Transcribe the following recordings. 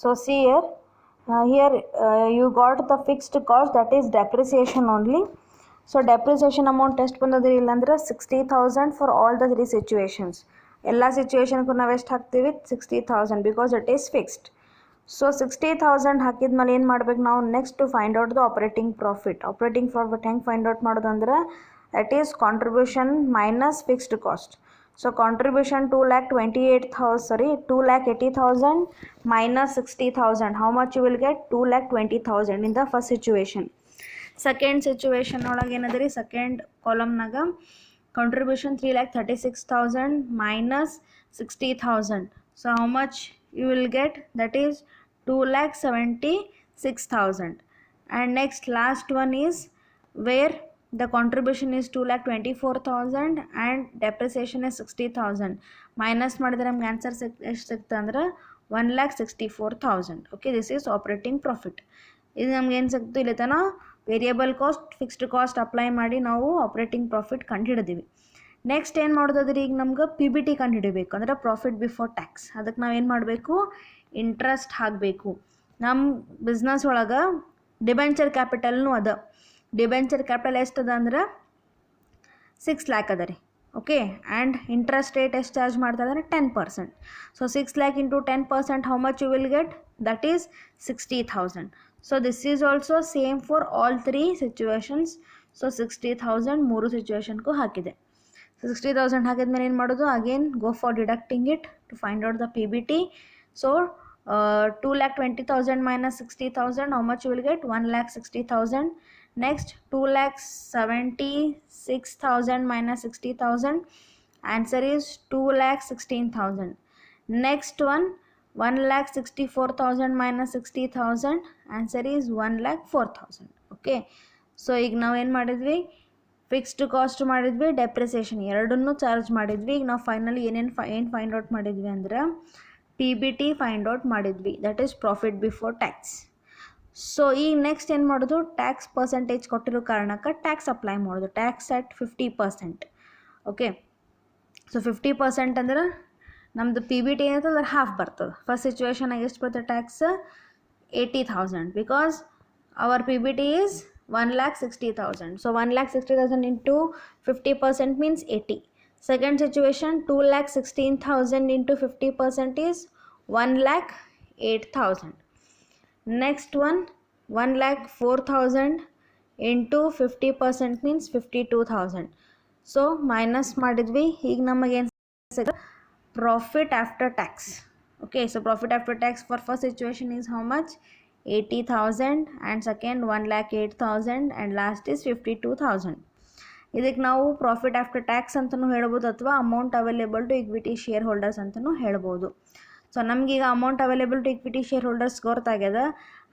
So see here, you got the fixed cost, that is depreciation only. So depreciation amount ಎಷ್ಟು ಬಂದದ್ರಿ ಇಲ್ಲಾಂದ್ರೆ 60,000 for all the three situations. ಎಲ್ಲ ಸಿಚುವೇಶನ್ಗೂ ನಾವು ಎಷ್ಟು ಹಾಕ್ತೀವಿ 60,000 because it is fixed. So 60,000 ಹಾಕಿದ್ಮೇಲೆ ಏನು ಮಾಡ್ಬೇಕು ನಾವು next to find out the operating profit ಹೆಂಗೆ ಫೈಂಡ್ ಔಟ್ ಮಾಡೋದು ಅಂದ್ರೆ that is contribution minus fixed cost. So contribution 2,80,000 minus 60,000. How much you will get? 2,20,000 in the first situation. Second situation ಒಳಗೆ ಏನದ ರೀ, second ಕಾಲಮ್ನಾಗ contribution 3,36,000 minus 60,000. So how much you will get? That is 2,76,000. And next last one is where the contribution is 2,24,000 and depreciation is 60,000. Minus ಮಾಡಿದ್ರೆ ನಮ್ಗೆ answer ಎಷ್ಟು ಸಿಗ್ತದೆ ಅಂದ್ರೆ 1,64,000. Okay, this is operating profit. ಇದು ನಮ್ಗೆ ಏನು ಸಿಗ್ತು ಇಲ್ಲಿ ತನ variable cost fixed cost apply ಮಾಡಿ ನಾವು ಆಪರೇಟಿಂಗ್ ಪ್ರಾಫಿಟ್ ಕಂಡುಹಿಡಿದೀವಿ. ನೆಕ್ಸ್ಟ್ ಏನು ಮಾಡೋದಾದ್ರೆ ಈಗ ನಮ್ಗೆ PBT ಕಂಡುಹಿಡಿಬೇಕು ಅಂದ್ರೆ ಪ್ರಾಫಿಟ್ ಬಿಫೋರ್ ಟ್ಯಾಕ್ಸ್. ಅದಕ್ಕೆ ನಾವು ಏನು ಮಾಡಬೇಕು, ಇಂಟ್ರೆಸ್ಟ್ ಹಾಕಬೇಕು. ನಮ್ಮ ಬಿಸ್ನೆಸ್ ಒಳಗೆ ಡಿಬೆಂಚರ್ ಕ್ಯಾಪಿಟಲ್ನೂ ಅದ. ಡಿಬೆಂಚರ್ ಕ್ಯಾಪಿಟಲ್ ಎಷ್ಟದ ಅಂದ್ರೆ 6 lakh ಅದ ರೀ. ಓಕೆ, ಆ್ಯಂಡ್ ಇಂಟ್ರೆಸ್ಟ್ ರೇಟ್ ಎಷ್ಟು ಚಾರ್ಜ್ ಮಾಡ್ತಾರೆ ಅಂದರೆ 10%. So 6 lakh into 10%, how much you will get? That is 60,000. So this is also same for all 3 situations. So 60,000 ಮೂರು ಸಿಚುವೇಶನ್ಗೂ ಹಾಕಿದೆ. ಸೊ 60,000 ಹಾಕಿದ್ಮೇಲೆ ಏನು ಮಾಡೋದು, again go for deducting it to find out the PBT. So 2,20,000 minus 60,000, how much you will get? 1,60,000. Next 2,76,000 minus 60,000, answer is 2,16,000. Next one 1,64,000 minus 60,000, answer is 1,04,000. okay, so ಈಗ ನಾವು ಏನು ಮಾಡಿದ್ವಿ, ಫಿಕ್ಸ್ಡ್ ಕಾಸ್ಟ್ ಮಾಡಿದ್ವಿ, depreciation ಎರಡನ್ನೂ charge ಮಾಡಿದ್ವಿ. ಈಗ ನಾವು finally ಏನು ಫೈಂಡ್ ಔಟ್ ಮಾಡಿದ್ವಿ ಅಂದ್ರೆ PBT ಫೈಂಡ್ ಔಟ್ ಮಾಡಿದ್ವಿ, that is profit before tax. So ಈಗ ನೆಕ್ಸ್ಟ್ ಏನು ಮಾಡೋದು, ಟ್ಯಾಕ್ಸ್ ಪರ್ಸೆಂಟೇಜ್ ಕೊಟ್ಟಿರೋ ಕಾರಣಕ್ಕೆ ಟ್ಯಾಕ್ಸ್ ಅಪ್ಲೈ ಮಾಡೋದು. Tax at 50%. ಓಕೆ, ಸೊ 50% ಅಂದ್ರೆ ನಮ್ಮದು PBT ಏನೈತೆ ಅದ್ರ ಹಾಫ್ ಬರ್ತದೆ. ಫಸ್ಟ್ ಸಿಚುವೇಶನಾಗ ಎಷ್ಟು ಬರ್ತದೆ tax? 80,000 because our PBT is 1,60,000. So 1,60,000 into 50% means 80. Second situation 2,16,000 into 50% is 1,08,000. Next one 1,04,000 into 50% means 52,000. So minus ಮಾಡಿದ್ವಿ. ಈಗ ನಮಗೇನು ಸಿಗ profit after tax. Okay, so profit after tax for first situation is how much? 80,000 and second 1,08,000 and last is 52,000. ಇದಕ್ಕೆ ನಾವು profit after tax ಅಂತಲೂ ಹೇಳ್ಬೋದು ಅಥವಾ amount available to equity shareholders ಅಂತಲೂ ಹೇಳ್ಬೋದು. ಸೊ ನಮಗೀಗ amount available to equity shareholders ಗೊತ್ತಾಗ್ಯದ.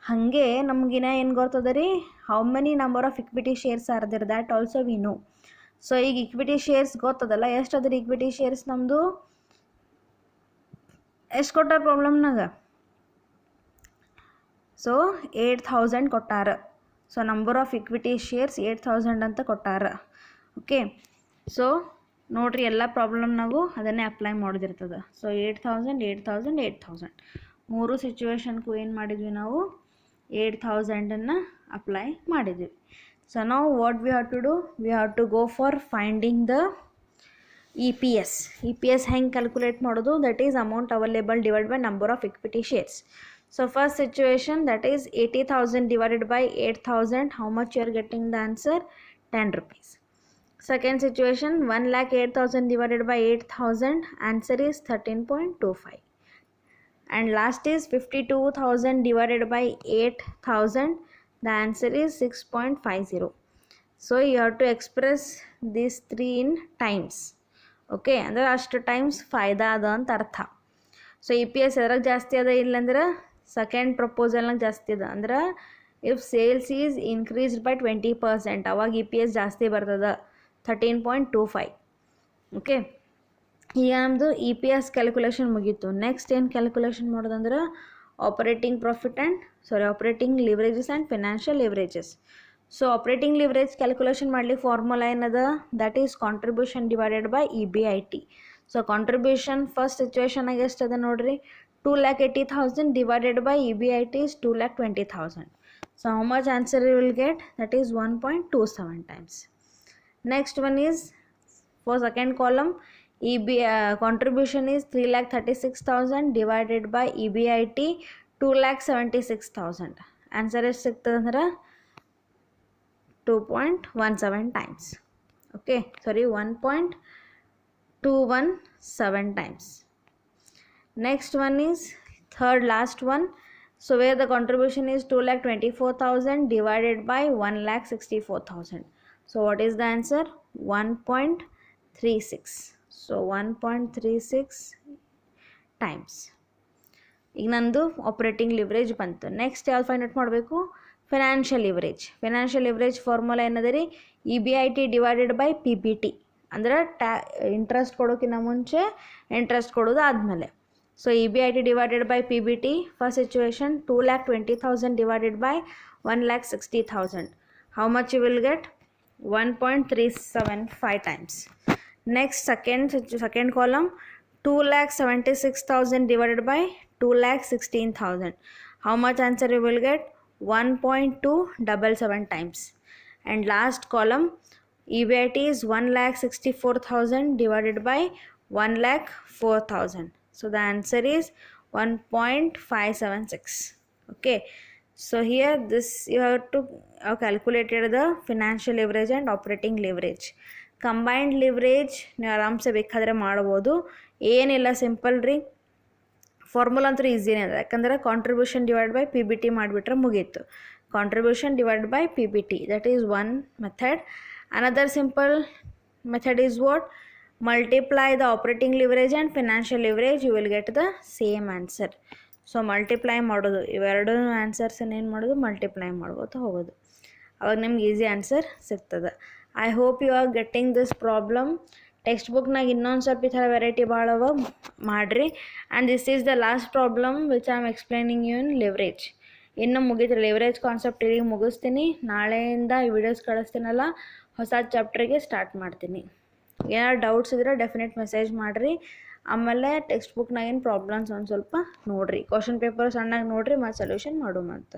ಹಾಗೆ ನಮಗಿನ ಏನು ಗೊತ್ತದ ರೀ, how many number of equity shares are there, that also we know. So ಈಗ ಇಕ್ವಿಟಿ ಶೇರ್ಸ್ ಗೊತ್ತದಲ್ಲ, ಎಷ್ಟು ಅದ ರೀ ಇಕ್ವಿಟಿ ಶೇರ್ಸ್ ನಮ್ಮದು? ಎಷ್ಟು ಕೊಟ್ಟಾರ ಪ್ರಾಬ್ಲಮ್ನಾಗ? ಸೊ 8,000 ಕೊಟ್ಟಾರ. So number of equity shares 8,000 ಅಂತ ಕೊಟ್ಟಾರ. ಓಕೆ, ಸೊ ನೋಡಿರಿ ಎಲ್ಲ ಪ್ರಾಬ್ಲಮ್ನಾಗೂ ಅದನ್ನೇ ಅಪ್ಲೈ ಮಾಡೋದಿರ್ತದೆ. ಸೊ 8,000 8,000 8,000 ಮೂರು ಸಿಚುವೇಶನ್ಗೂ ಏನು ಮಾಡಿದ್ವಿ ನಾವು? 8,000 ಅಪ್ಲೈ ಮಾಡಿದ್ವಿ. ಸೊ ನಾವು what we have to do, we have to go for finding the EPS. EPS ಹೆಂಗೆ ಕ್ಯಾಲ್ಕುಲೇಟ್ ಮಾಡೋದು? That is amount available divide by number of equity shares. So first situation, that is 80,000 divided by 8,000, how much you are getting the answer? 10 rupees. Second situation 1,08,000 divided by 8,000, answer is 13.25. And last is 52,000 divided by 8,000, the answer is 6.50. So you have to express these three in times. Okay, ಅಂದರೆ ಅಷ್ಟು times ಫಾಯ್ದಾ ಅದ ಅಂತ ಅರ್ಥ. So EPS ಎದ್ರಾಗ ಜಾಸ್ತಿ ಅದ ಇಲ್ಲಂದ್ರೆ second ಪ್ರಪೋಸಲ್ನಾಗ ಜಾಸ್ತಿ ಅದ. ಅಂದ್ರೆ if sales is increased by 20%, ಅವಾಗ EPS ಜಾಸ್ತಿ ಬರ್ತದೆ 13.25. ಓಕೆ, ಈಗ ನಮ್ಮದು EPS ಕ್ಯಾಲ್ಕುಲೇಷನ್ ಮುಗೀತು. ನೆಕ್ಸ್ಟ್ ಏನು ಕ್ಯಾಲ್ಕುಲೇಷನ್ ಮಾಡೋದಂದ್ರೆ operating profit operating leverages and financial leverages. So operating leverage calculation ಮಾಡಲಿಕ್ಕೆ ಫಾರ್ಮುಲಾ ಏನದ? That is contribution divided by EBIT. So contribution first ಸಿಚುವೇಶನಾಗ ಎಷ್ಟು ಅದ ನೋಡ್ರಿ, 2,80,000 divided by EBIT is 2,20,000. So how much answer you will get? That is 1.27 times. Next one is for second column, contribution is 3,36,000 divided by EBIT 2,76,000. Answer is ಸಿಗ್ತದಂದ್ರೆ 2.17 times. Okay, sorry, 1.217 times. Next one is third last one. So where the contribution is 2,24,000 divided by 1,64,000. So what is the answer? 1.36. So 1.36 times. ಈಗ ನಂದು operating leverage ಬಂತು. Next ಯಾವ್ದು find out ಮಾಡಬೇಕು? Financial leverage. Financial leverage formula ಏನದ ರೀ? EBIT divided by PBT. ಅಂದ್ರೆ interest ಕೊಡೋಕ್ಕಿಂತ ಮುಂಚೆ interest ಕೊಡೋದು ಆದಮೇಲೆ. So EBIT divided by PBT, first situation 2,20,000 divided by 1,60,000. How much you will get? 1.375 times. Next second column, 2,76,000 divided by 2,16,000. How much answer you will get? 1.277 times. And last column, EBIT is 1,64,000 divided by 1,04,000. So the answer is 1.576. Okay, so here this you have to calculated the financial leverage and operating leverage. Combined leverage ನೀವು ಆರಾಮ್ಸೆ ಬೇಕಾದರೆ ಮಾಡ್ಬೋದು, ಏನಿಲ್ಲ simple ರೀ. Formula ಅಂತೂ ಈಸಿನೇ ಅದ, ಯಾಕಂದ್ರೆ contribution divide by PBT ಮಾಡಿಬಿಟ್ರೆ ಮುಗೀತು. Contribution divide by PBT, that is one method. Another simple method is what? Multiply the operating leverage and financial leverage, you will get the same answer. So multiply ಮಾಡೋದು, ಇವೆರಡೂ ಆನ್ಸರ್ಸನ್ನು ಏನು ಮಾಡೋದು? Multiply ಮಾಡ್ಕೋತ ಹೋಗೋದು, ಅವಾಗ ನಿಮ್ಗೆ ಈಸಿ ಆನ್ಸರ್ ಸಿಗ್ತದೆ. I hope you are getting this problem. ಟೆಕ್ಸ್ಟ್ ಬುಕ್ನಾಗ ಇನ್ನೊಂದು ಸ್ವಲ್ಪ ಈ ಥರ ವೆರೈಟಿ ಭಾಳ ಅವ, ಮಾಡಿರಿ. And this is the last problem which I am explaining you in leverage. ಇನ್ನೂ ಮುಗಿದ್ರೆ ಲಿವರೇಜ್ ಕಾನ್ಸೆಪ್ಟ್ ಇಲ್ಲಿಗೆ ಮುಗಿಸ್ತೀನಿ. ನಾಳೆಯಿಂದ ಈ ವಿಡಿಯೋಸ್ ಕಳಿಸ್ತೀನಲ್ಲ, ಹೊಸ ಚಾಪ್ಟ್ರಿಗೆ ಸ್ಟಾರ್ಟ್ ಮಾಡ್ತೀನಿ. ಏನಾದ್ರು ಡೌಟ್ಸ್ ಇದ್ದರೆ ಡೆಫಿನೆಟ್ ಮೆಸೇಜ್ ಮಾಡಿರಿ. ಆಮೇಲೆ ಟೆಕ್ಸ್ಟ್ ಬುಕ್ನಾಗೇನು ಪ್ರಾಬ್ಲಮ್ಸ್ ಒಂದು ಸ್ವಲ್ಪ ನೋಡಿರಿ, ಕ್ವಶನ್ ಪೇಪರ್ ಸಣ್ಣಾಗಿ ನೋಡಿರಿ, ಮತ್ತು ಸೊಲ್ಯೂಷನ್ ಮಾಡು ಮತ್ತು